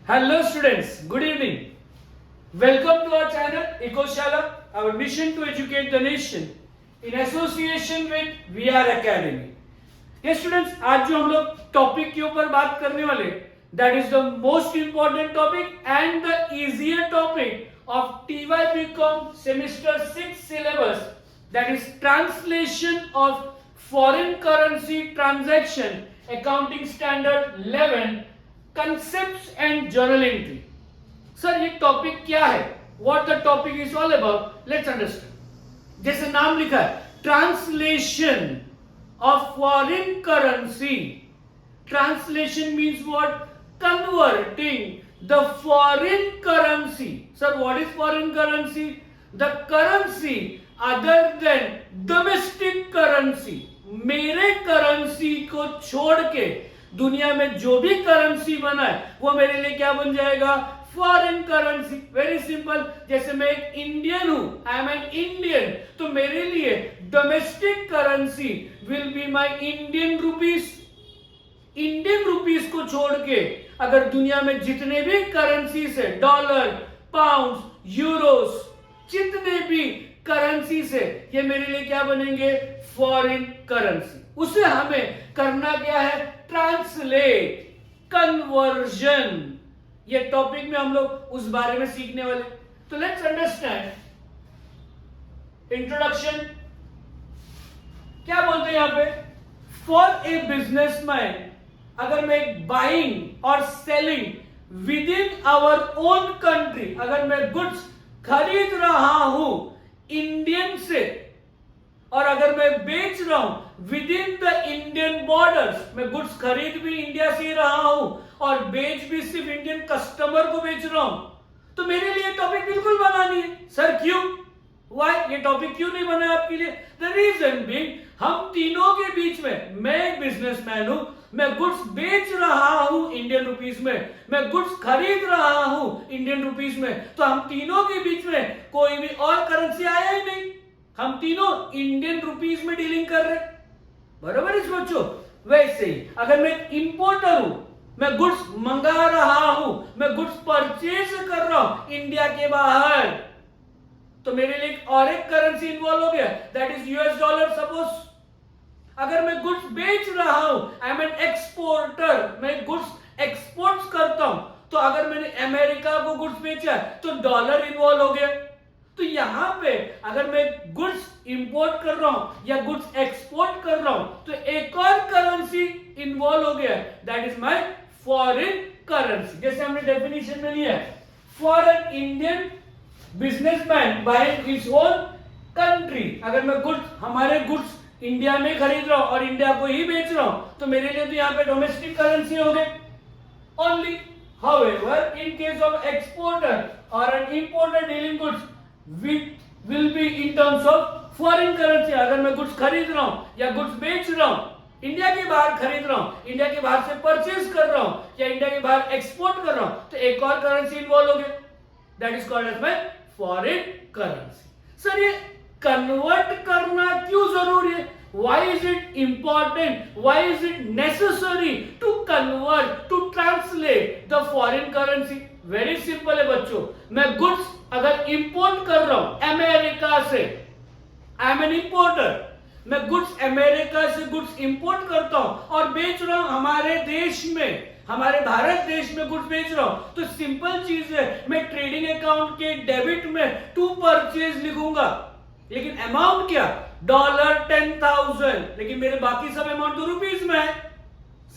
Hello students, good evening. Welcome to our channel Ecoshala, our mission to educate the nation in association with VR Academy. Yes students, आज जो हम लोग topic के ऊपर बात करने वाले, that is the most important topic and the easier topic of TYBCom semester 6 syllabus, that is translation of foreign currency transaction accounting standard 11 concepts and journal entry. Sir ये टॉपिक क्या है? What the topic is all about? Let's understand. जैसे नाम लिखा है translation of foreign currency. Translation means what? Converting the foreign currency. Sir, what is foreign currency? The currency other than domestic currency. मेरे currency को छोड़ के दुनिया में जो भी करेंसी बना है वो मेरे लिए क्या बन जाएगा? Foreign currency. Very simple. जैसे मैं एक इंडियन हूं, आई एम एन इंडियन, तो मेरे लिए domestic currency will be my Indian rupees. Indian rupees को छोड़ के अगर दुनिया में जितने भी करेंसीज है, डॉलर, पाउंड, यूरोस, जितने भी करेंसीज है, ये मेरे लिए क्या बनेंगे? Foreign currency. उसे हमें करना क्या है? Translate, conversion. ये टॉपिक में हम लोग उस बारे में सीखने वाले. तो लेट्स अंडरस्टैंड. इंट्रोडक्शन क्या बोलते हैं यहां पे? फॉर ए बिजनेसमैन, अगर मैं बाइंग और selling within our own country, अगर मैं गुड्स खरीद रहा हूं इंडियन से और अगर मैं बेच रहा हूं with in the Indian borders, मैं गुड्स खरीद भी इंडिया से ही रहा हूं और बेच भी सिर्फ इंडियन कस्टमर को बेच रहा हूं, तो मेरे लिए टॉपिक बिल्कुल बना नहीं है. सर क्यों? व्हाई? ये टॉपिक क्यों नहीं बना आपके लिए? द रीजन बीइंग, हम तीनों के बीच में, मैं एक बिजनेसमैन हूं, मैं गुड्स बेच रहा हूं इंडियन रुपीस में, मैं गुड्स खरीद रहा हूं इंडियन रुपीस में, तो हम तीनों के बीच में कोई भी और करेंसी आया ही नहीं. हम तीनों इंडियन रुपीस में डीलिंग कर रहे. बराबर इस बच्चों. वैसे ही अगर मैं इंपोर्टर हूं, मैं गुड्स मंगा रहा हूं, मैं गुड्स परचेज कर रहा हूं इंडिया के बाहर, तो मेरे लिए और एक करेंसी इन्वॉल्व हो गया, that is US dollar. Suppose अगर मैं गुड्स बेच रहा हूं, आई एम एन एक्सपोर्टर, मैं गुड्स एक्सपोर्ट करता हूं, तो अगर मैंने अमेरिका को गुड्स बेचा तो डॉलर इन्वॉल्व हो गया. तो यहां पे अगर मैं गुड्स इंपोर्ट कर रहा हूं या गुड्स एक्सपोर्ट कर रहा हूं तो एक और करेंसी इन्वॉल्व हो गया, that is my foreign currency. जैसे हमने डेफिनेशन में लिया है, for an Indian businessman by his own country, अगर मैं गुड्स, हमारे गुड्स इंडिया में खरीद रहा हूं और इंडिया को ही बेच रहा हूं, तो मेरे लिए तो यहां पे डोमेस्टिक करेंसी हो गई only. However, in case of exporter or an importer dealing goods, will be in terms of foreign currency. अगर मैं गुड्स खरीद रहा हूं या गुड्स बेच रहा हूं, इंडिया के बाहर खरीद रहा हूं, इंडिया के बाहर से परचेज कर रहा हूं या इंडिया के बाहर एक्सपोर्ट कर रहा हूं, तो एक और करेंसी इन्वॉल्व हो गया, that is called as my foreign currency. Sir ये कन्वर्ट करना क्यों जरूरी है? Why is it important? Why is it necessary to convert, to translate the foreign currency? Very simple है बच्चों. मैं गुड्स अगर इंपोर्ट कर रहा हूं अमेरिका से, आई एम एन इंपोर्टर, मैं गुड्स अमेरिका से गुड्स इंपोर्ट करता हूं और बेच रहा हूं हमारे देश में, हमारे भारत देश में गुड्स बेच रहा हूं, तो सिंपल चीज है, मैं ट्रेडिंग अकाउंट के डेबिट में टू परचेज लिखूंगा, लेकिन अमाउंट क्या? डॉलर 10,000, लेकिन मेरे बाकी सब अमाउंट तो रुपीस में है.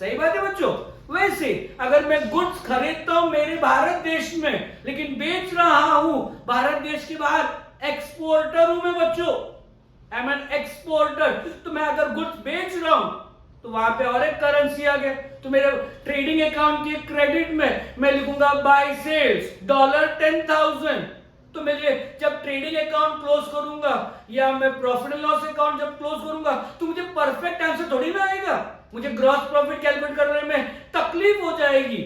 सही बात है बच्चों. वैसे अगर मैं गुड्स खरीदता हूं मेरे भारत देश में, लेकिन बेच रहा हूं भारत देश के बाहर, एक्सपोर्टर हूं मैं बच्चों, आई एम एन एक्सपोर्टर, तो मैं अगर गुड्स बेच रहा हूं तो वहां पे और एक करेंसी आ गया, तो मेरे ट्रेडिंग अकाउंट के क्रेडिट में मैं लिखूंगा बाय सेल्स डॉलर 10,000. तो मैं जब ट्रेडिंग अकाउंट क्लोज करूंगा या मैं प्रॉफिट एंड लॉस अकाउंट जब क्लोज करूंगा तो मुझे परफेक्ट आंसर थोड़ी ना आएगा, मुझे ग्रॉस प्रॉफिट कैलकुलेट करने में तकलीफ हो जाएगी.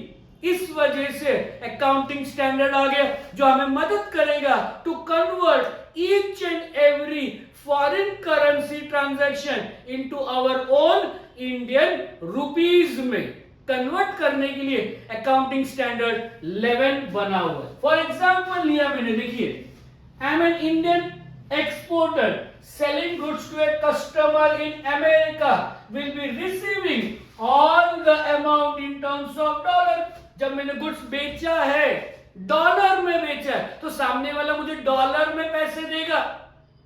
इस वजह से अकाउंटिंग स्टैंडर्ड आ गया जो हमें मदद करेगा to convert each and every foreign currency transaction into our own Indian rupees में. कन्वर्ट करने के लिए अकाउंटिंग स्टैंडर्ड 11 बना हुआ है। फॉर एग्जांपल लिया मैंने, देखिए, I am N Indian exporter selling goods to a customer in America will be receiving all the amount in terms of dollar। जब मैंने गुड्स बेचा है, डॉलर में बेचा है, तो सामने वाला मुझे डॉलर में पैसे देगा,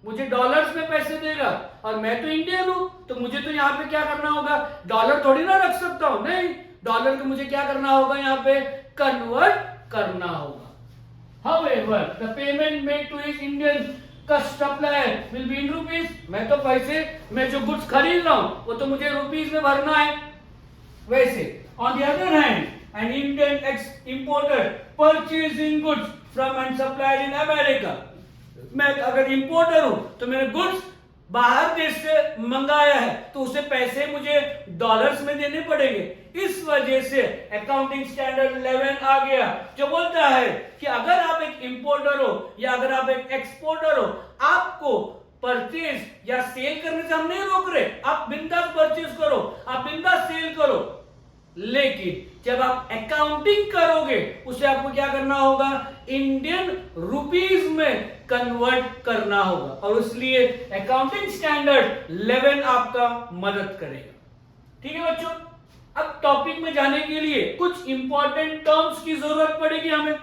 मुझे डॉलर्स में पैसे देगा, और मैं तो इंडियन हूं, तो मुझे तो यहाँ पे क्या करना होगा, डॉलर थोड़ी ना रख सकता हूं, नहीं, डॉलर को मुझे क्या करना होगा, यहाँ पे कन्वर्ट करना होगा। However, the payment made to his Indian customer will be in rupees। मैं तो पैसे, मैं जो गुड्स खरीद रहा हूं वो तो मुझे रुपीस में भरना है। वैसे on the other hand, an Indian importer purchasing goods from and supplied in America, मैं अगर इंपोर्टर हूं तो मैंने गुड्स बाहर देश से मंगाया है, तो उसे पैसे मुझे डॉलर्स में देने पड़ेंगे। इस वजह से अकाउंटिंग स्टैंडर्ड 11 आ गया, जो बोलता है कि अगर आप एक इंपोर्टर हो या अगर आप एक एक्सपोर्टर हो, आपको परचेज या सेल करने से हम नहीं रोक रहे, आप बिंदास परचेज करो, आप बिंदास सेल करो, लेकिन जब आप अकाउंटिंग करोगे उसे आपको क्या करना होगा, इंडियन रुपीस में कन्वर्ट करना होगा, और इसलिए अकाउंटिंग स्टैंडर्ड 11 आपका मदद करेगा। ठीक है बच्चों, अब टॉपिक में जाने के लिए कुछ इंपॉर्टेंट टर्म्स की जरूरत पड़ेगी हमें,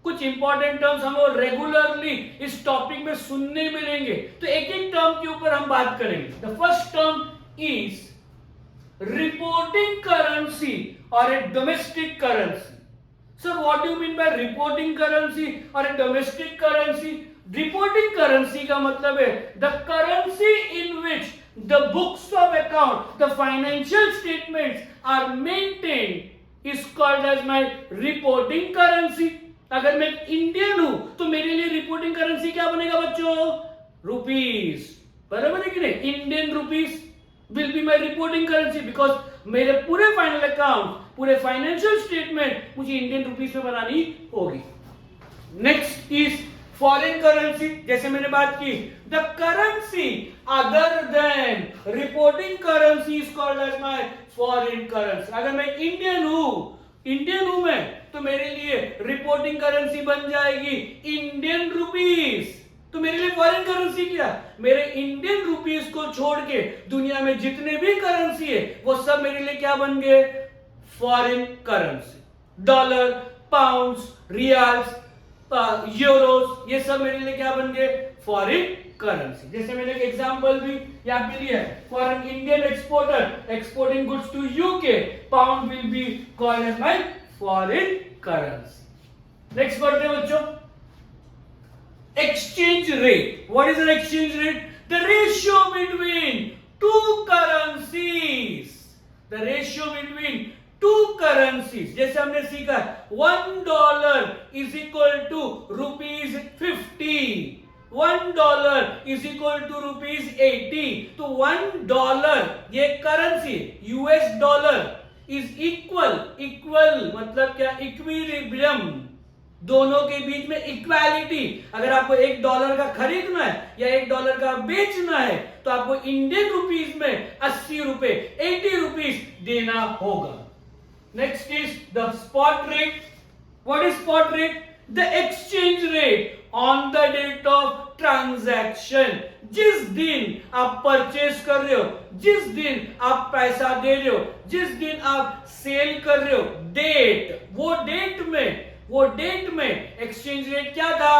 कुछ इंपॉर्टेंट टर्म्स हमें रेगुलरली इस टॉपिक में सुनने मिलेंगे, तो एक एक टर्म के ऊपर हम बात करेंगे। The first term is reporting currency or a domestic currency। Sir, what do you mean by reporting currency or a domestic currency? Reporting currency का मतलब है the currency in which the books of account, the financial statements are maintained is called as my reporting currency। अगर मैं Indian हूं तो मेरे लिए reporting currency क्या बनेगा बच्चों, रुपीस, बराबर है कि नहीं, Indian rupees will be my reporting currency because मेरे पूरे फाइनल अकाउंट, पूरे फाइनेंशियल स्टेटमेंट मुझे इंडियन रुपीस में बनानी होगी। नेक्स्ट इज फॉरेन करेंसी, जैसे मैंने बात की, the currency other than reporting currency is called as my foreign currency. अगर मैं इंडियन हूं मैं, तो मेरे लिए रिपोर्टिंग करेंसी बन जाएगी इंडियन रुपीस। तो मेरे लिए फॉरेन करेंसी क्या, मेरे इंडियन रुपीस को छोड़ के दुनिया में जितने भी करेंसी है वो सब मेरे लिए क्या बन गए, foreign currency. Dollar, pounds, riyals, Euros, ये सब मेरे लिए क्या बन गए, फॉरेन करेंसी। जैसे मैंने एक एग्जांपल भी यहाँ पे लिया है, for an Indian exporter exporting goods to UK, pound will be called as my foreign currency. Next बढ़ते हैं बच्चों, exchange rate। What is an exchange rate? The ratio between two currencies, the ratio between two currencies। जैसे हमने सीखा $1 is equal to ₹50, $1 is equal to ₹80। तो $1 ये currency US dollar is equal मतलब क्या, इक्विलिब्रियम, दोनों के बीच में इक्वालिटी। अगर आपको $1 का खरीदना है या $1 का बेचना है तो आपको इंडियन रुपीस में 80 रुपए, 80 रुपीस देना होगा। Next is the spot rate. What is spot rate? The exchange rate on the date of transaction. जिस दिन आप परचेस कर रहे हो, जिस दिन आप पैसा दे रहे हो, जिस दिन आप सेल कर रहे हो, डेट, वो डेट में एक्सचेंज रेट क्या था,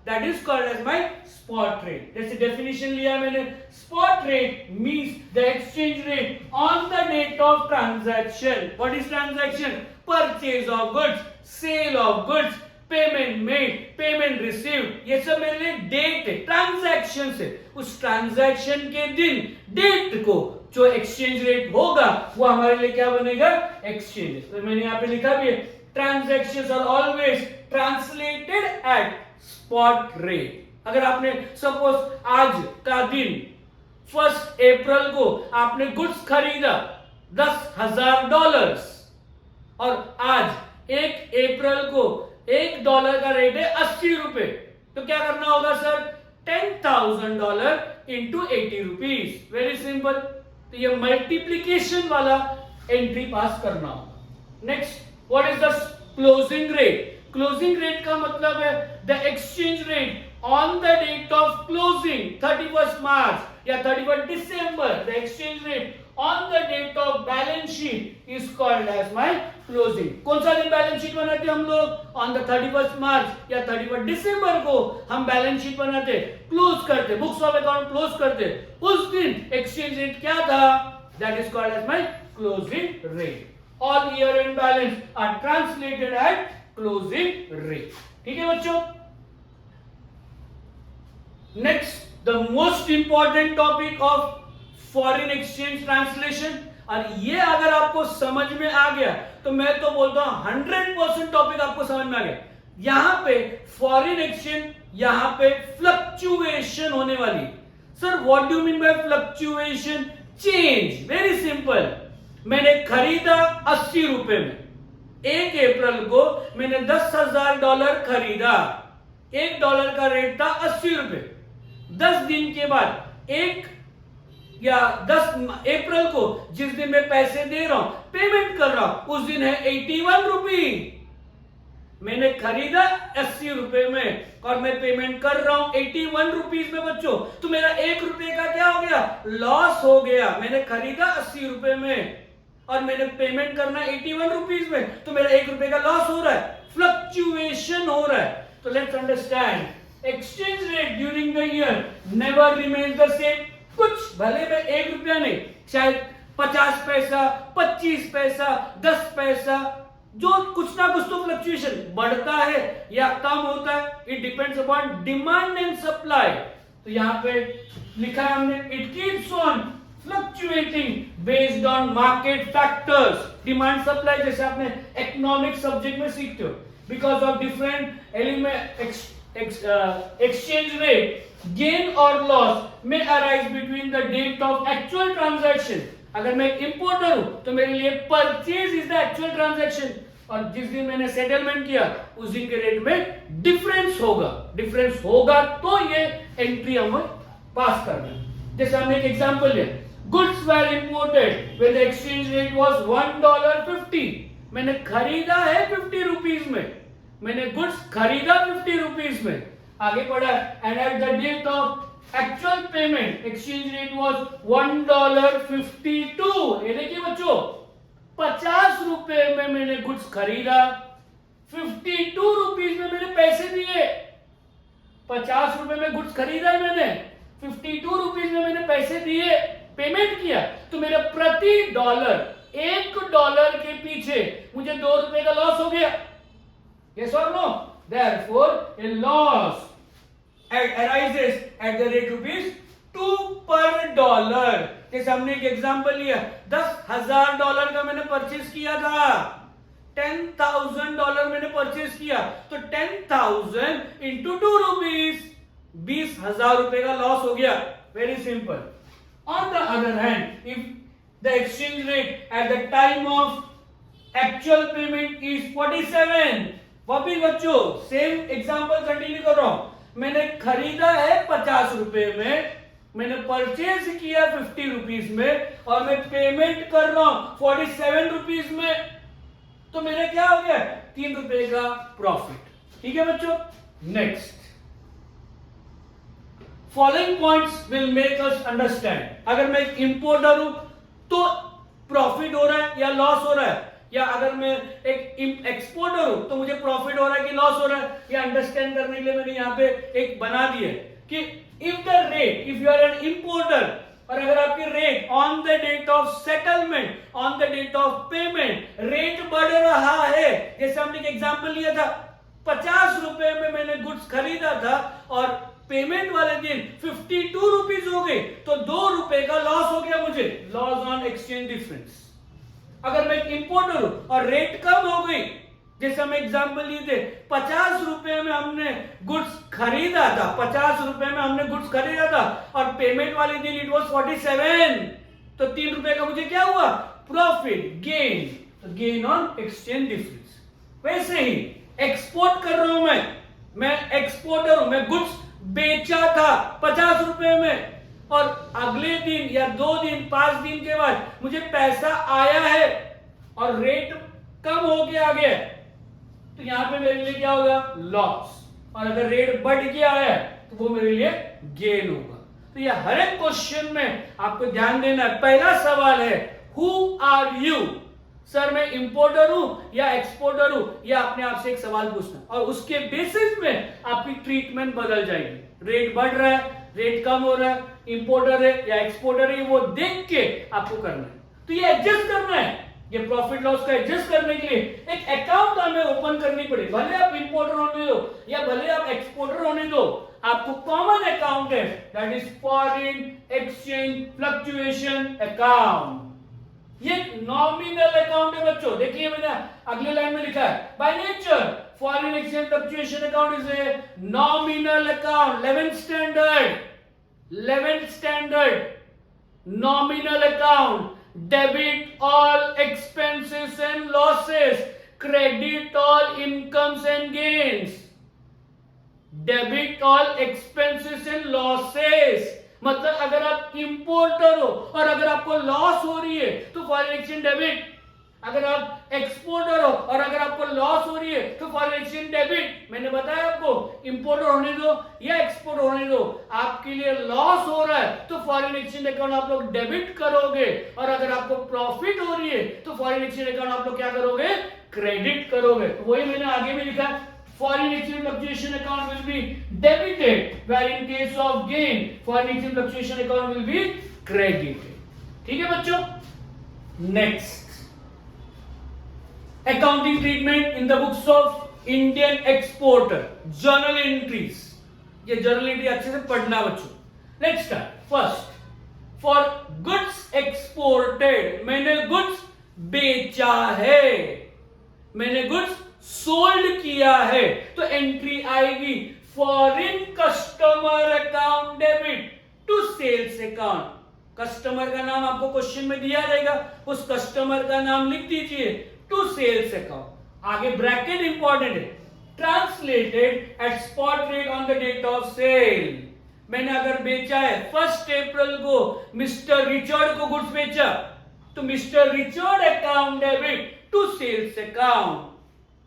that is called as my spot rate. जैसे डेफिनेशन लिया मैंने, spot rate means the exchange rate on the date of transaction. What is transaction? Purchase of goods, sale of goods, payment made, payment received, ये सब मेरे लिए date है, transaction से। उस ट्रांजैक्शन के दिन, डेट को जो एक्सचेंज रेट होगा वो हमारे लिए क्या बनेगा, एक्सचेंज। तो मैंने यहाँ पे लिखा भी है, transactions are always translated at spot rate. अगर आपने सपोज आज का दिन 1 अप्रैल को आपने गुड्स खरीदा $10,000 और आज 1 अप्रैल को $1 का रेट है 80 रुपए, तो क्या करना होगा sir, $10,000 into 80 rupees. Very simple. तो ये मल्टीप्लीकेशन वाला एंट्री पास करना होगा। Next, what is the closing rate? Closing rate का मतलब है the exchange rate on the date of closing 31st March या 31st December. The exchange rate on the date of balance sheet is called as my closing. कौन सा दिन balance sheet बनाते हम लोग? On the 31st March या 31st December को हम बैलेंस शीट बनाते, क्लोज करते, बुक्स ऑफ अकाउंट क्लोज करते, उस दिन एक्सचेंज रेट क्या था? That is called as my closing rate. All year end balance are translated at closing rate. ठीक है बच्चों? Next, the most important topic of foreign exchange translation, और ये अगर आपको समझ में आ गया तो मैं तो बोलता हूं 100% टॉपिक आपको समझ में आ गया। यहां पे फॉरेन एक्सचेंज, यहां पे फ्लक्चुएशन होने वाली। Sir what do you mean by fluctuation? Change. Very simple, मैंने खरीदा 80 रुपए में, 1 अप्रैल को मैंने $10,000 खरीदा, $1 का रेट था 80 रुपए। 10 दिन के बाद 1 या 10 अप्रैल को जिस दिन मैं पैसे दे रहा हूं, पेमेंट कर रहा हूं, उस दिन है 81 रुपी। मैंने खरीदा 80 रुपए में और मैं पेमेंट कर रहा हूं 81 रुपीज में बच्चों, तो मेरा 1 रुपए का क्या हो गया? लॉस हो गया। मैंने खरीदा 80 रुपए में और मैंने पेमेंट करना 81 रुपीज में, तो मेरा 1 रुपए का लॉस हो रहा है, फ्लक्चुएशन हो रहा है। तो let's understand, exchange rate during the year never remains the same. कुछ भले में 1 रुपया नहीं, शायद 50 पैसा, 25 पैसा, 10 पैसा, जो कुछ ना कुछ तो फ्लक्चुएशन बढ़ता है या कम होता है। It depends upon demand and supply. तो यहां पे लिखा है हमने, it keeps on fluctuating based on market factors. Demand supply जैसे आपने इकोनॉमिक सब्जेक्ट में सीखते हो, because of different element exchange rate, gain or loss may arise between the date of actual transaction. अगर मैं इंपोर्टर हूं तो मेरे लिए purchase is the actual transaction, और जिस दिन मैंने सेटलमेंट किया उस दिन के रेट में डिफरेंस होगा तो ये एंट्री हमें पास करना है। जैसे हमने एक एग्जांपल लिया, goods were imported when the exchange rate was $1.50। मैंने खरीदा है 50 रुपीज में, मैंने गुड्स खरीदा 50 रुपीज में, आगे पढ़ा, and at the date of actual payment exchange rate was $1.52। ये देखिए बच्चों, 50 रुपए में मैंने गुड्स खरीदा, 52 रुपीज में मैंने पैसे दिए। 50 रुपए में गुड्स खरीदा है मैंने, 52 रुपीज में मैंने पैसे दिए, पेमेंट किया, तो मेरा प्रति डॉलर, $1 के पीछे मुझे 2 रुपए का लॉस हो गया। Yes or no? Therefore, a loss arises at the rate ₹2 per dollar. जैसे हमने एक एग्जांपल लिया, $10,000 का मैंने परचेज किया था, $10,000 मैंने परचेज किया, तो 10,000 into 2 rupees, 20,000 रुपए का लॉस हो गया। Very simple. On the other hand, if the exchange rate at the time of actual payment is 47, वापिस बच्चों सेम एग्जांपल कंटिन्यू कर रहा हूं, मैंने खरीदा है 50 रुपए में, मैंने परचेज किया 50 रुपीज में, और मैं पेमेंट कर रहा हूं 47 रुपीज में, तो मेरा क्या हो गया? 3 रुपए का प्रॉफिट। ठीक है बच्चों? Next, following points will make us understand, अगर मैं एक इंपोर्टर हूं तो प्रॉफिट हो रहा है या लॉस हो रहा है, या अगर मैं एक एक्सपोर्टर हूं तो मुझे प्रॉफिट हो रहा है कि लॉस हो रहा है, ये अंडरस्टैंड करने के लिए मैंने यहां पे एक बना दिया कि if the rate, if you are an importer, और अगर आपकी rate on the date of settlement, on the date of payment rate बढ़ रहा है, जैसे हमने एक एग्जांपल लिया था, 50 रुपए में मैंने गुड्स खरीदा था और पेमेंट वाले दिन 52 रुपीज हो गई, तो 2 रुपए का लॉस हो गया मुझे, लॉस ऑन एक्सचेंज डिफरेंस। अगर मैं इंपोर्टर हूं और रेट कम हो गई, जैसे हम एग्जांपल लिए थे, 50 रुपए में हमने गुड्स खरीदा था, 50 रुपए में हमने गुड्स खरीदा था और पेमेंट वाले दिन इट वाज 47, तो 3 रुपए का मुझे क्या हुआ? प्रॉफिट, गेन, तो गेन ऑन एक्सचेंज डिफरेंस। वैसे ही एक्सपोर्ट कर रहा हूं मैं एक्सपोर्टर हूं, मैं गुड्स बेचा था 50 रुपए में, और अगले दिन या 2 दिन 5 दिन के बाद मुझे पैसा आया है और रेट कम लिए क्या होगा, लॉस, और अगर रेट बढ़ गया है तो वो मेरे लिए गेन होगा। तो ये हर एक क्वेश्चन में आपको ध्यान देना है। पहला सवाल है हु आर यू, सर मैं इंपोर्टर हूं या एक्सपोर्टर हूं, या अपने आप से एक सवाल पूछना, और उसके बेसिस में आपकी ट्रीटमेंट बदल जाएगी। रेट बढ़ रहा है, रेट कम हो रहा है, इंपोर्टर है या एक्सपोर्टर है, वो देख के आपको करना है। तो ये एडजस्ट करना है, ये प्रॉफिट लॉस का एडजस्ट करने के लिए एक अकाउंट हमें ओपन करनी पड़ेगी। भले आप इंपोर्टर होने दो या भले आप एक्सपोर्टर होने दो, आपको कॉमन अकाउंट है, that is foreign exchange fluctuation account. ये नॉमिनल अकाउंट है बच्चों। देखिए मैंने अगले लाइन में लिखा है, by nature foreign exchange fluctuation account is a nominal account. 11th standard nominal account, debit all expenses and losses, credit all incomes and gains. Debit all expenses and losses मतलब अगर आप इंपोर्टर हो और अगर आपको लॉस हो रही है तो फॉरेन एक्सचेंज डेबिट, अगर आप एक्सपोर्टर हो और अगर आपको लॉस हो रही है तो फॉरेन एक्सचेंज डेबिट। मैंने बताया आपको इंपोर्टर होने दो या एक्सपोर्ट होने दो, आपके लिए लॉस हो रहा है तो फॉरेन एक्सचेंज अकाउंट आप लोग डेबिट करोगे, और अगर आपको प्रॉफिट हो रही है तो फॉरेन एक्सचेंज अकाउंट आप लोग क्या करोगे, क्रेडिट करोगे। वही मैंने आगे भी लिखा, foreign exchange fluctuation account will be debited, where in case of gain foreign exchange fluctuation account will be credited। ठीक है बच्चों। Next, accounting treatment in the books of Indian exporter, journal entries। ये journal entry अच्छे से पढ़ना बच्चों। Let's start। First, for goods exported, मैंने goods बेचा है, मैंने goods सोल्ड किया है, तो एंट्री आएगी foreign customer account debit to sales account. Customer का नाम आपको क्वेश्चन में दिया रहेगा, उस कस्टमर का नाम लिख दीजिए, टू सेल्स अकाउंट। आगे ब्रैकेट इंपॉर्टेंट है, translated at spot rate on the date of sale. मैंने अगर बेचा है 1 अप्रैल को मिस्टर रिचर्ड को गुड्स बेचा, तो Mister Richard account debit to sales account.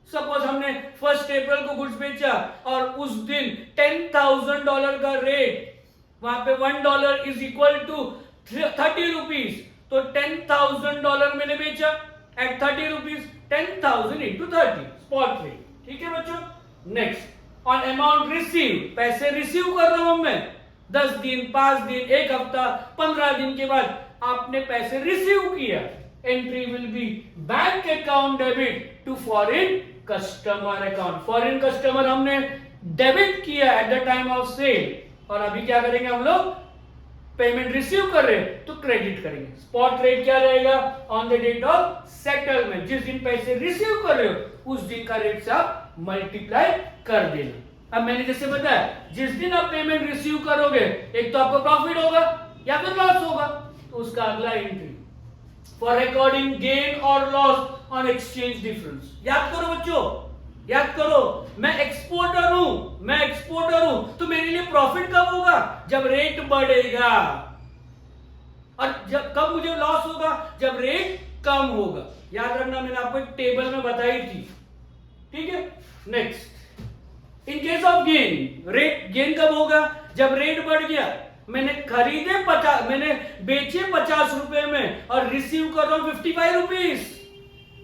Suppose हमने 1 अप्रैल को गुड्स बेचा और उस दिन $10,000 का रेट, वहां पे $1 इज इक्वल टू 30 रुपीज, तो $10,000 मैंने बेचा at 30 rupees, 10,000 into 30 spot rate. ठीक है बच्चों। नेक्स्ट, ऑन अमाउंट रिसीव, पैसे रिसीव कर रहा हूं मैं, 10 दिन 5 दिन 1 हफ्ता 15 दिन के बाद आपने पैसे रिसीव किया, entry will be bank account debit to foreign customer account. Foreign customer हमने डेबिट किया at the time of sale, और अभी क्या करेंगे हम लोग, पेमेंट रिसीव कर रहे हैं तो क्रेडिट करेंगे। स्पॉट रेट क्या रहेगा, on the date of settlement, जिस दिन पैसे रिसीव कर रहे हो उस दिन का रेट से आप मल्टीप्लाई कर देना। अब मैंने जैसे बताया, जिस दिन आप पेमेंट रिसीव करोगे एक तो आपको प्रॉफिट होगा या फिर लॉस होगा, तो उसका अगला एंट्री फॉर रिकॉर्डिंग गेन और लॉस ऑन एक्सचेंज डिफरेंस। याद करो बच्चों, याद करो, मैं एक्सपोर्टर हूं, तो मेरे लिए प्रॉफिट कब होगा, जब रेट बढ़ेगा, और जब कब मुझे लॉस होगा, जब रेट कम होगा। याद रखना, मैंने आपको एक टेबल में बताई थी। ठीक है। Next, in case of gain, rate gain कब होगा, जब रेट बढ़ गया, मैंने खरीदे 50, मैंने बेचे 50 रुपए में और रिसीव कर रहा हूं 55 रुपीज।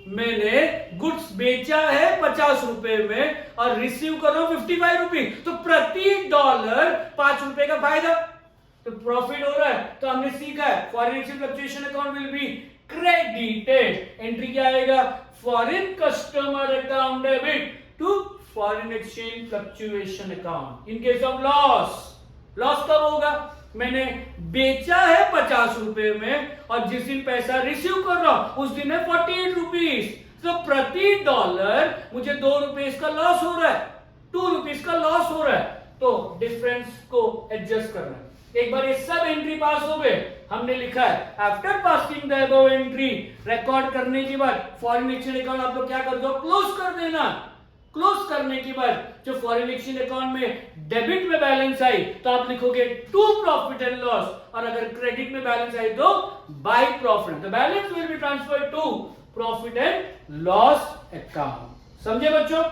मैंने गुड्स बेचा है 50 रुपए में और रिसीव कर रहा हूं 55 रुपीज, तो प्रति डॉलर 5 रुपए का फायदा, तो प्रॉफिट हो रहा है। तो हमने सीखा है foreign exchange fluctuation account will be credited. Entry क्या आएगा, foreign customer account debit to foreign exchange fluctuation account. In case of loss, loss कब होगा, मैंने बेचा है 50 रुपए में और जिस दिन पैसा रिसीव कर रहा हूं उस दिन है 48 रुपीज, तो प्रति डॉलर मुझे 2 रुपए का लॉस हो रहा है, 2 रुपीज का लॉस हो रहा है, तो डिफरेंस को एडजस्ट करना है। एक बार ये सब एंट्री पास हो गए, हमने लिखा है after passing the above entry, record करने के बाद फॉरेन एक्सचेंज अकाउंट आप लोग क्या कर दो, क्लोज कर देना। क्लोज करने के बाद जो फॉरेन एक्सचेंज अकाउंट में डेबिट में बैलेंस आई तो आप लिखोगे टू प्रॉफिट एंड लॉस, और अगर क्रेडिट में बैलेंस आई तो by profit, the balance will be transferred to profit and loss account. समझे बच्चों।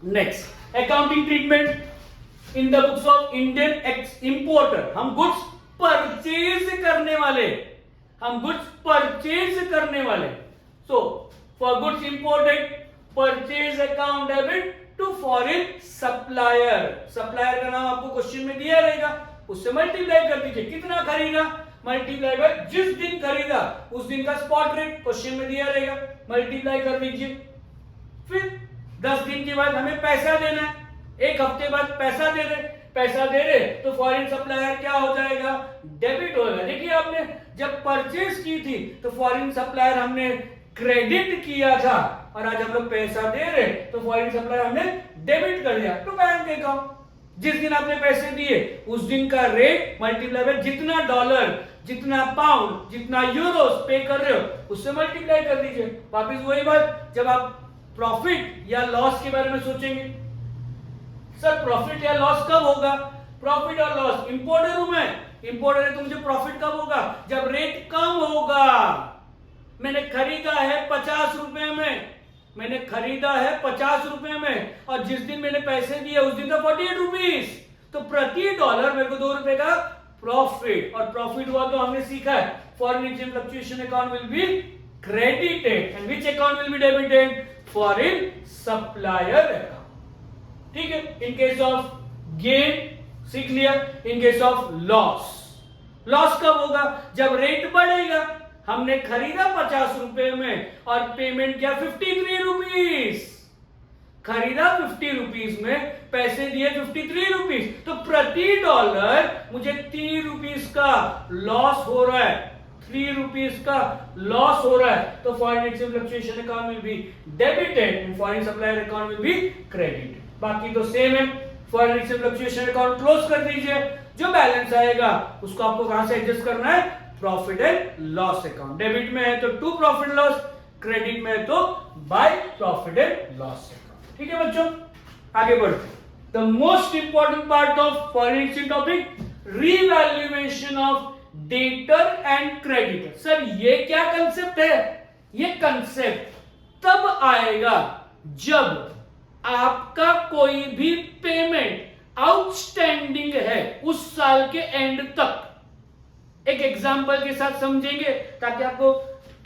Next, accounting treatment in the books of Indian importer. हम गुड्स परचेज करने वाले, हम गुड्स परचेज करने वाले। So for goods imported, purchase account debit to foreign supplier. Supplier का नाम आपको क्वेश्चन में दिया रहेगा, उससे मल्टीप्लाई कर दीजिए। कितना खरीदा, मल्टीप्लाई बाय जिस दिन खरीदा उस दिन का स्पॉट रेट क्वेश्चन में दिया रहेगा, मल्टीप्लाई कर दीजिए। फिर 10 दिन के बाद हमें पैसा देना है, एक हफ्ते बाद पैसा दे रहे तो फॉरेन सप्लायर क्या हो जाएगा, डेबिट होगा। देखिए आपने जब परचेज की थी तो फॉरेन सप्लायर हमने क्रेडिट किया था, और आज हम लोग पैसा दे रहे तो फॉरेन सप्लायर हमने डेबिट कर दिया टू बैंक अकाउंट। जिस दिन आपने पैसे दिए उस दिन का रेट मल्टीप्लाई बाय जितना डॉलर, जितना पाउंड, जितना यूरोस पे कर रहे हो उससे मल्टीप्लाई कर दीजिए। वापस वही बात, जब आप प्रॉफिट या लॉस के बारे में सोचेंगे, सर प्रॉफिट या लॉस कब होगा, प्रॉफिट और लॉस, इंपोर्टर हूं मैं, इंपोर्टर है तो मुझे प्रॉफिट कब होगा, जब रेट कम होगा। मैंने खरीदा है 50 रुपए में, मैंने खरीदा है 50 रुपए में, और जिस दिन मैंने पैसे दिए उस दिन था 48 रुपीस, तो प्रति डॉलर मेरे को 2 रुपए का प्रॉफिट। और प्रॉफिट हुआ तो हमने सीखा है foreign exchange fluctuation account will be credited and which account will be debited, foreign supplier account. ठीक है, इन केस ऑफ गेन सीख लिया, इन केस ऑफ लॉस, लॉस कब होगा, जब रेट बढ़ेगा। हमने खरीदा 50 रुपए में और पेमेंट किया 53 रुपीस, खरीदा 50 रुपीस में, पैसे दिए 53 रुपीस, तो प्रति डॉलर मुझे 3 रुपीस का लॉस हो रहा है, 3 रुपीस का लॉस हो रहा है। तो foreign exchange fluctuation account will be debited and foreign supplier account will be credited. बाकी तो सेम है, foreign exchange fluctuation account close कर दीजिए, जो बैलेंस आएगा उसको आपको कहां से एडजस्ट करना है, profit and loss account. Debit में है तो टू प्रॉफिट लॉस, क्रेडिट में है तो by profit and loss account. ठीक है बच्चों, आगे बढ़ते। The most important part of foreign exchange topic, revaluation of debtor and creditor. Sir ये क्या कंसेप्ट है, ये कंसेप्ट तब आएगा जब आपका कोई भी पेमेंट आउटस्टैंडिंग है उस साल के एंड तक। एक एग्जांपल के साथ समझेंगे ताकि आपको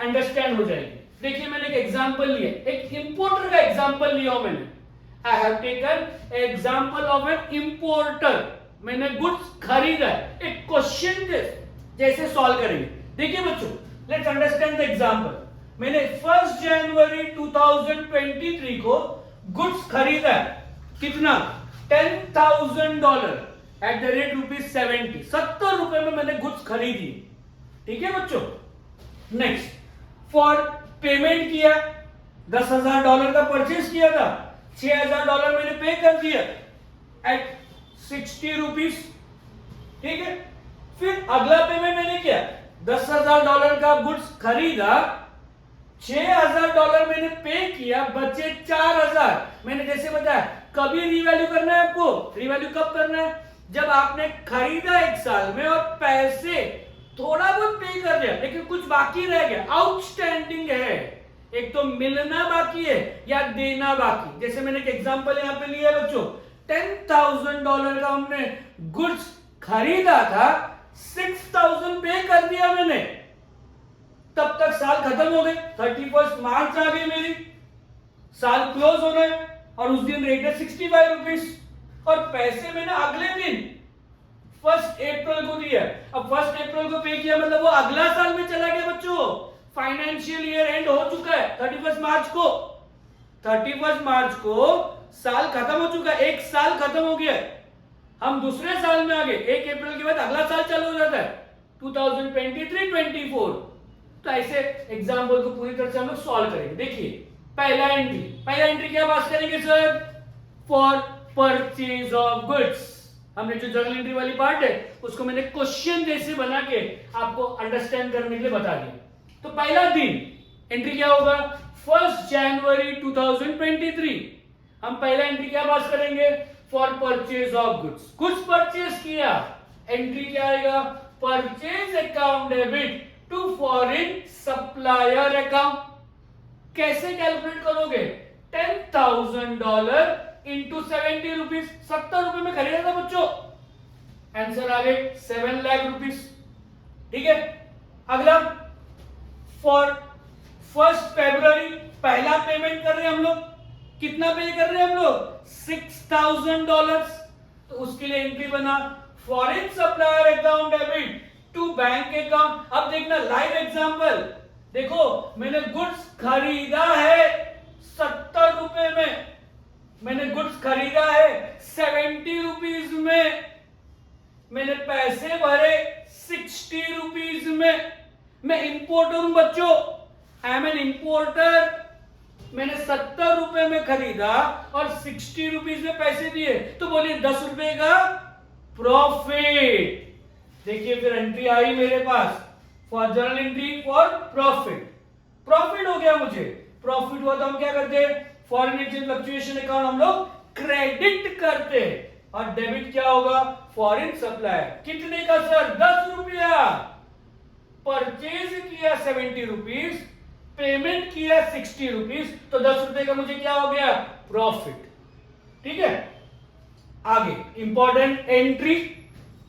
अंडरस्टैंड हो जाएगी। देखिए मैंने एक एग्जांपल लिया, एक इंपोर्टर का एग्जांपल लिया मैंने। I have taken example of an importer, मैंने गुड्स खरीदा है। एक क्वेश्चन जैसे सॉल्व करेंगे। देखिए बच्चों, लेट्स अंडरस्टैंड द एग्जांपल। मैंने 1 जनवरी 2023 को गुड्स खरीदा है, कितना, $10,000 एट द रेट ₹70, 70 रुपए में मैंने गुड्स खरीदी। ठीक है बच्चों, नेक्स्ट, फॉर पेमेंट किया, $10,000 का परचेज किया था, $6,000 मैंने पे कर दिया एट 60 रुपीस। ठीक है, फिर अगला पेमेंट मैंने किया, $10,000 का गुड्स खरीदा, $6,000 मैंने पे किया, बचे 4,000। मैंने जैसे बताया कभी रिवैल्यू करना है आपको, रिवैल्यू कब करना है, जब आपने खरीदा 1 साल में और पैसे थोड़ा बहुत पे कर दिया लेकिन कुछ बाकी रह गया, आउटस्टैंडिंग है, एक तो मिलना बाकी है या देना बाकी। जैसे मैंने एक एग्जांपल यहां पे लिया बच्चों, $10,000 का हमने गुड्स खरीदा था, 6,000 पे कर दिया मैंने, तब तक साल खत्म हो गए, 31 मार्च आ गई मेरी, साल क्लोज हो गए और उस दिन रेट है 65 रुपीस, और पैसे मैंने अगले दिन 1 अप्रैल को दिया। अब 1 अप्रैल को पे किया मतलब वो अगला साल में चला गया बच्चों, फाइनेंशियल ईयर एंड हो चुका है 31 मार्च को, 31 मार्च को साल खत्म हो चुका है, 1 साल खत्म हो गया, हम दूसरे साल में आ गए, 1 अप्रैल के बाद अगला साल चालू हो जाता है 2023-24। तो ऐसे एग्जाम्पल को पूरी तरह से हम लोग सॉल्व करेंगे। देखिए पहला एंट्री क्या बात करेंगे sir, for purchase of goods. हमने जो जर्नल एंट्री वाली पार्ट है उसको मैंने क्वेश्चन जैसे बना के आपको अंडरस्टैंड करने के लिए बता दिया। तो पहला दिन एंट्री क्या होगा, 1 जनवरी 2023। हम पहला एंट्री क्या बात करेंगे, for purchase of goods, goods purchase किया, एंट्री क्या आएगा, purchase account debit to foreign supplier account. कैसे कैलकुलेट करोगे, $10,000 इंटू 70 रुपीज, 70 रुपए में खरीदा था बच्चों। आंसर आ गए 7 लाख रुपीज। ठीक है, अगला फॉर 1 फरवरी पहला पेमेंट कर रहे हैं हम लोग। कितना पे कर रहे हैं हम लोग? $6,000। तो उसके लिए एंट्री बना foreign supplier account debit to bank account. अब देखना लाइव एग्जांपल, देखो मैंने गुड्स खरीदा है 70 रुपए में, मैंने गुड्स खरीदा है 70 रुपीज में, मैंने पैसे भरे 60 रुपीज में। मैं इंपोर्टर हूं बच्चों, आई एम एन इंपोर्टर। मैंने 70 रुपए में खरीदा और 60 रुपीज में पैसे दिए, तो बोलिए 10 रुपए का प्रॉफिट। देखिए फिर एंट्री आई मेरे पास for journal entry for profit. Profit हो गया, मुझे प्रॉफिट हुआ तो हम क्या करते हैं? फॉरेन एक्सचेंज फ्लक्चुएशन अकाउंट हम लोग क्रेडिट करते हैं। और डेबिट क्या होगा? Foreign supplier. कितने का सर? 10 रुपया। परचेज किया 70 रुपीज, पेमेंट किया 60 रुपीज, तो 10 रुपए का मुझे क्या हो गया? प्रॉफिट। ठीक है, आगे इंपॉर्टेंट एंट्री।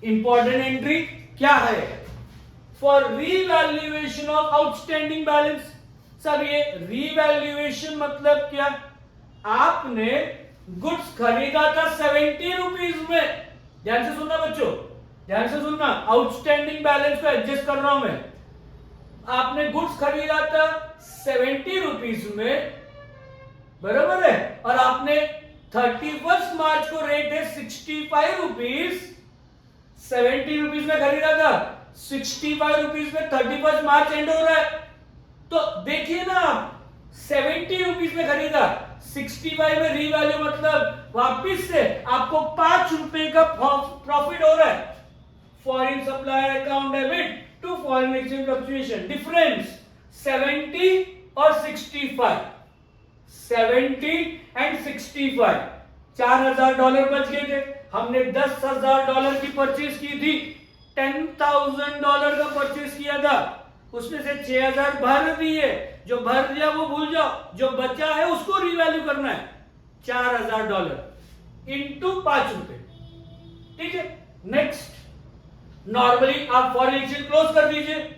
इंपॉर्टेंट एंट्री क्या है? For revaluation of outstanding balance. Sir ये रीवैल्यूएशन मतलब क्या? आपने गुड्स खरीदा था 70 रुपीज में, ध्यान से सुनना बच्चों, ध्यान से सुनना, आउटस्टैंडिंग बैलेंस को एडजस्ट कर रहा हूं मैं। आपने गुड्स खरीदा था 70 रुपीज में, बराबर है, और आपने 31 मार्च को रेट है 65 रुपीज, 70 रुपीज में खरीदा था, 65 रुपीज में 31 मार्च एंड हो रहा है। तो देखिए ना आप, 70 रुपीज में खरीदा, 65 में रीवैल्यू, मतलब वापिस से आपको 5 रुपए का प्रॉफिट हो रहा है। Foreign supplier account debit to foreign exchange fluctuation, difference 70 और 65, 70 एंड 65, $4,000 बच गए थे। हमने $10,000 की परचेज की थी, $10,000 का परचेज किया था, उसमें से 6,000 भर दिए, जो भर दिया वो भूल जाओ, जो बचा है उसको रिवैल्यू करना है। $4,000 इंटू 5 रुपए। ठीक है, नेक्स्ट नॉर्मली आप फॉरेन एक्सचेंज क्लोज कर दीजिए।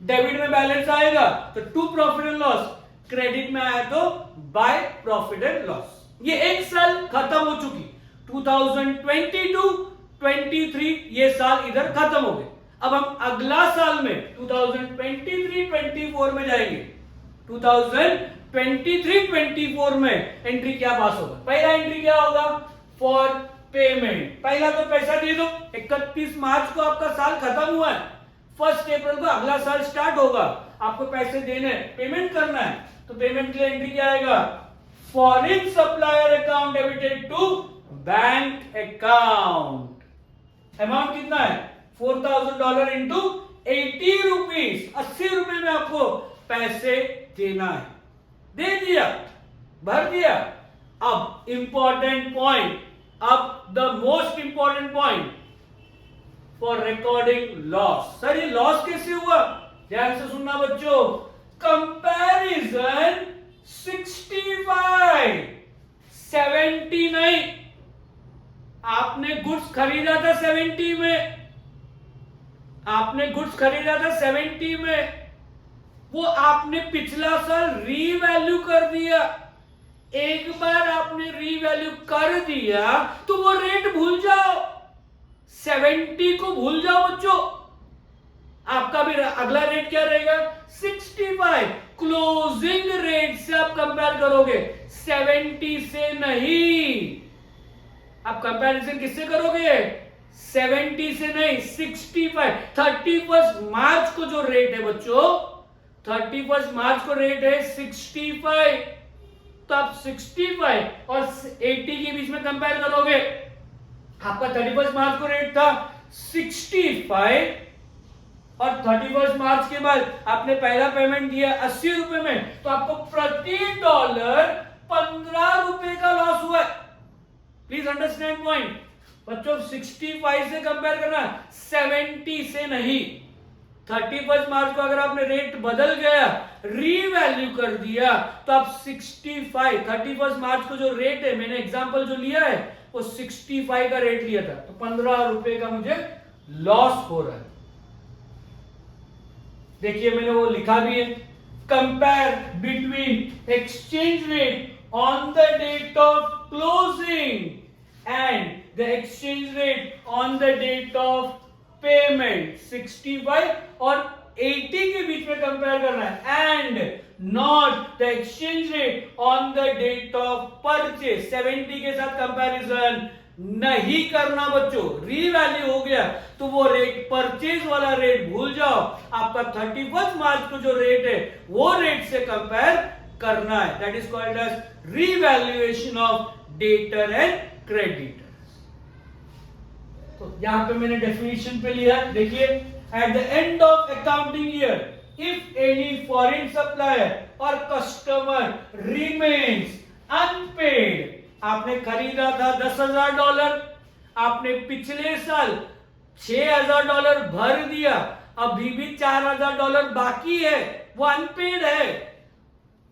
डेबिट में बैलेंस आएगा तो to profit and loss, credit में आया तो बाय प्रॉफिट एंड लॉस। ये एक साल खत्म हो चुकी, 2022-23 ये साल इधर खत्म हो गए। अब हम अगला साल में 2023-24 में जाएंगे। 2023-24 में एंट्री क्या पास होगा? पहला एंट्री क्या होगा? For payment. पहला तो पैसा दे दो, 31 मार्च को आपका साल खत्म हुआ है, 1 अप्रैल को अगला साल स्टार्ट होगा, आपको पैसे देने, पेमेंट करना है, तो पेमेंट के लिए एंट्री क्या आएगा? Foreign supplier account debited to bank account. Amount कितना है? $4,000 इंटू 80 रुपीज, 80 रुपए में आपको पैसे देना है। दे दिया, भर दिया। अब इंपॉर्टेंट पॉइंट, अब the most important point for recording loss. Sir ये लॉस कैसे हुआ? ध्यान से सुनना बच्चों, कंपैरिजन 65, 70 नहीं। आपने गुड्स खरीदा था 70 में, आपने गुड्स खरीदा था 70 में, वो आपने पिछला साल रीवैल्यू कर दिया। एक बार आपने रीवैल्यू कर दिया तो वो रेट भूल जाओ, 70 को भूल जाओ बच्चों। आपका भी अगला रेट क्या रहेगा? 65। क्लोजिंग रेट से आप कंपेयर करोगे, 70 से नहीं। आप कंपैरिजन किससे करोगे? 70 से नहीं, 65। 31 मार्च को जो रेट है बच्चों, 31 मार्च को रेट है 65, तो आप 65 और 80 के बीच में कंपेयर करोगे। आपका 31 मार्च को रेट था 65 और 31 मार्च के बाद आपने पहला पेमेंट दिया 80 रुपए में, तो आपको प्रति डॉलर 15 रुपए का लॉस हुआ। प्लीज अंडरस्टैंड पॉइंट बच्चों, 65 से कंपेयर करना, 70 से नहीं। 31 मार्च को अगर आपने रेट बदल गया, रीवैल्यू कर दिया, तो आप 65, 31 मार्च को जो रेट है, मैंने एग्जांपल जो लिया है वो 65 का रेट लिया था, तो 15 रुपए का मुझे लॉस हो रहा है। देखिए मैंने वो लिखा भी है, compare between exchange rate on the date of closing and the exchange rate on the date of payment. 65 और 80 के बीच में कंपेयर करना है, and not the exchange rate on the date of purchase. 70 के साथ कंपैरिजन नहीं करना बच्चों। रीवैल्यू हो गया तो वो रेट, परचेज वाला रेट भूल जाओ, आपका 31 मार्च को जो रेट है वो रेट से कंपेयर करना है। That is called as revaluation of debtor and creditor. तो यहां पे मैंने डेफिनेशन पे लिया, देखिए, at the end of accounting year if any foreign supplier और कस्टमर रिमेन्स अनपेड। आपने खरीदा था $10,000, आपने पिछले साल $6,000 भर दिया, अभी भी $4,000 बाकी है, वो अनपेड है।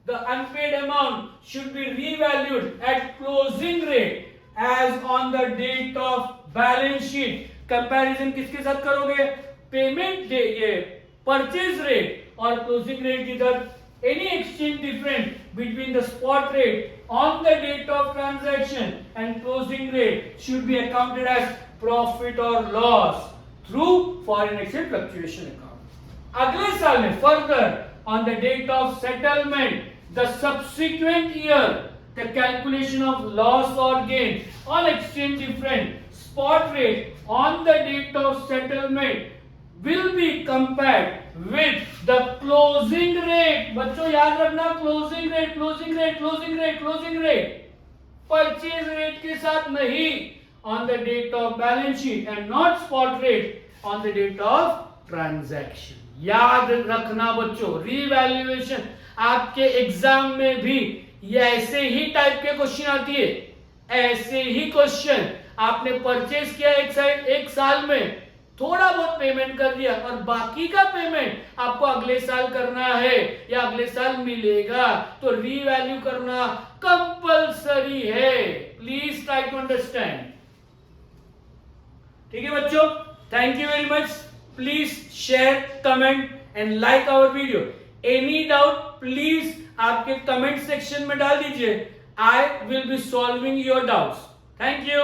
The unpaid amount should be revalued at closing rate as on the date of balance sheet. Comparison किसके साथ करोगे? पेमेंट डे, ये परचेज रेट और क्लोजिंग रेट इधर। Any exchange difference between the spot rate on the date of transaction and closing rate should be accounted as profit or loss through foreign exchange fluctuation account. अगले साल में further on the date of settlement, the subsequent year, the calculation of loss or gain on exchange difference spot rate on the date of settlement will be compared with the closing rate। बच्चों याद रखना, closing rate, closing rate, closing rate, closing rate, purchase rate के साथ नहीं, on the date of balance sheet and not spot rate on the date of transaction. याद रखना बच्चों, revaluation आपके एग्जाम में भी ये ऐसे ही टाइप के क्वेश्चन आती है, ऐसे ही क्वेश्चन। आपने परचेज किया एक साल में, थोड़ा बहुत पेमेंट कर दिया और बाकी का पेमेंट आपको अगले साल करना है या अगले साल मिलेगा, तो रीवैल्यू करना कंपलसरी है। Please try to understand. ठीक है बच्चों, thank you very much. Please share, comment and like our video. Any doubt please आपके कमेंट सेक्शन में डाल दीजिए। I will be solving your doubts. Thank you.